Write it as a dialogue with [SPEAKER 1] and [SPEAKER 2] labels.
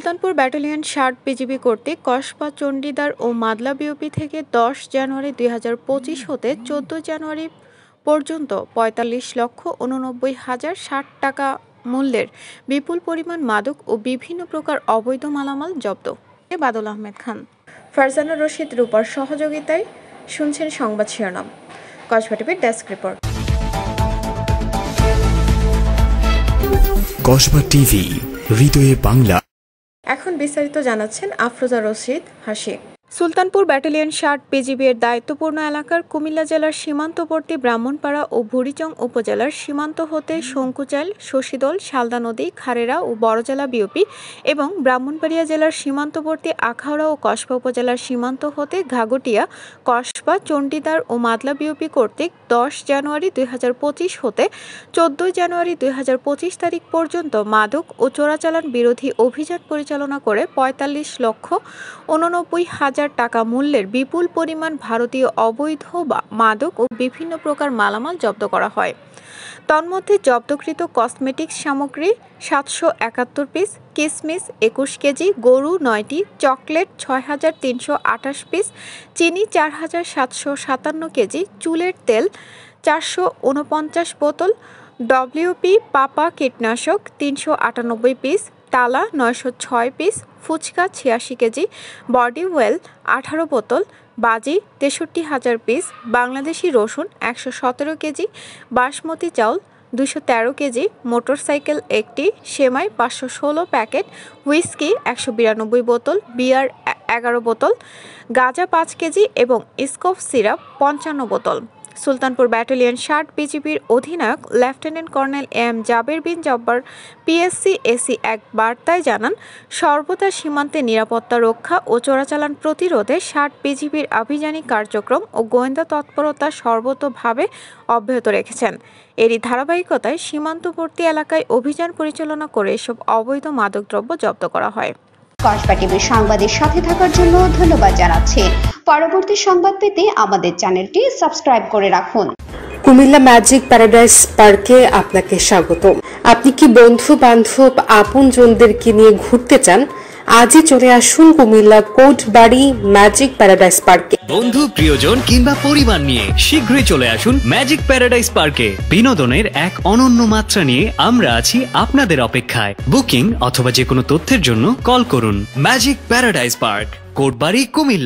[SPEAKER 1] Sultanpur battalion ৬০ BGB কর্তৃক কসবা, চণ্ডীদার ও Madla BOP থেকে ১০ জানুয়ারি ২০২৫ হতে ১৪ জানুয়ারি পর্যন্ত ৪৫,৮৯,০৬০ টাকা মূল্যের বিপুল পরিমাণ মাদক ও বিভিন্ন প্রকার অবৈধ মালামাল জব্দ। বাদল আহমেদ খান, ফারজানা রশিদ রূপার সহযোগিতায় শুনছেন সংবাদ শিরোনাম। কসবা টিভির ডেস্ক রিপোর্ট।
[SPEAKER 2] কসবা টিভি, হৃদয়ে বাংলা।
[SPEAKER 1] এখন বিস্তারিত জানাচ্ছেন আফরোজা রশিদ হাসি। সুলতানপুর ব্যাটালিয়ন ৬০ বিজিবি এর দায়িত্বপূর্ণ এলাকার কুমিল্লা জেলার সীমান্তবর্তী ব্রাহ্মণপাড়া ও বুড়িচং উপজেলার সীমান্ত হতে শঙ্কুচাইল, শশীদল, শালদা নদী, খারেরা ও বড়জলা বিওপি এবং ব্রাহ্মণবাড়িয়া জেলার সীমান্তবর্তী আখাউড়া ও কসবা উপজেলার সীমান্ত হতে ঘাগটিয়া, কসবা, চণ্ডীদার ও মাদলা বিওপি কর্তৃক ১০ জানুয়ারি ২০২৫ হতে ১৪ জানুয়ারি ২০২৫ তারিখ পর্যন্ত মাদক ও চোরাচালান বিরোধী অভিযান পরিচালনা করে ৪৫,৮৯,০০০ টাকা মূল্যের বিপুল পরিমাণ ভারতীয় অবৈধ মাদক ও বিভিন্ন প্রকার মালামাল জব্দ করা হয়। তন্মধ্যে জব্দকৃত কসমেটিক্স সামগ্রী ৭৭১ পিস, কিসমিস ২১ কেজি, গরু ৯টি, চকলেট ৬,৩২৮ পিস, চিনি ৪,৭৫৭ কেজি, চুলের তেল ৪৪৯ বোতল, ডব্লিউপি পাপা কীটনাশক ৩৯৮ পিস, তালা ৯০৬ piece, fuchka ৮৬ kg, body oil ১৮ বোতল, বাজি ৬৩,০০০ পিস, বাংলাদেশি রসুন ১১৭ কেজি, বাসমতি চাউল ২১৩ কেজি, মোটরসাইকেল ১টি, সেমাই ৫১৬ প্যাকেট, হুইস্কি ১৯২ বোতল, বিয়ার ১১ বোতল, গাঁজা ৫ কেজি এবং স্কোপ সিরাপ ৫৫ বোতল। সুলতানপুর ব্যাটালিয়ন ৬০ বিজিবির অধিনায়ক লেফটেন্যান্ট কর্নেল এম জাবের বিন জব্বার পিএসসি এসি এক বার্তায় জানান, সর্বদা সীমান্তে নিরাপত্তা রক্ষা ও চোরাচালান প্রতিরোধে ৬০ বিজিবির আভিযানিক কার্যক্রম ও গোয়েন্দা তৎপরতা সর্বতোভাবে অব্যাহত রেখেছেন। এরই ধারাবাহিকতায় সীমান্তবর্তী এলাকায় অভিযান পরিচালনা করে এসব অবৈধ মাদকদ্রব্য জব্দ করা হয়।
[SPEAKER 3] কসবা টিভির সংবাদের সাথে থাকার জন্য ধন্যবাদ জানাচ্ছি। পরবর্তী সংবাদ পেতে আমাদের চ্যানেলটি সাবস্ক্রাইব করে রাখুন।
[SPEAKER 4] কুমিল্লা ম্যাজিক প্যারাডাইস পার্কে আপনাকে স্বাগত। আপনি কি বন্ধু বান্ধব আপনজনদেরকে নিয়ে ঘুরতে চান? আজই চলে আসুন কুমিল্লা কোটবাড়ি ম্যাজিক প্যারাডাইস পার্কে।
[SPEAKER 5] বন্ধু, প্রিয়জন কিংবা পরিবার নিয়ে শীঘ্রই চলে আসুন ম্যাজিক প্যারাডাইস পার্কে। বিনোদনের এক অনন্য মাত্রা নিয়ে আমরা আছি আপনাদের অপেক্ষায়। বুকিং অথবা যে কোনো তথ্যের জন্য কল করুন। Magic paradise park, Kotbari, Comilla.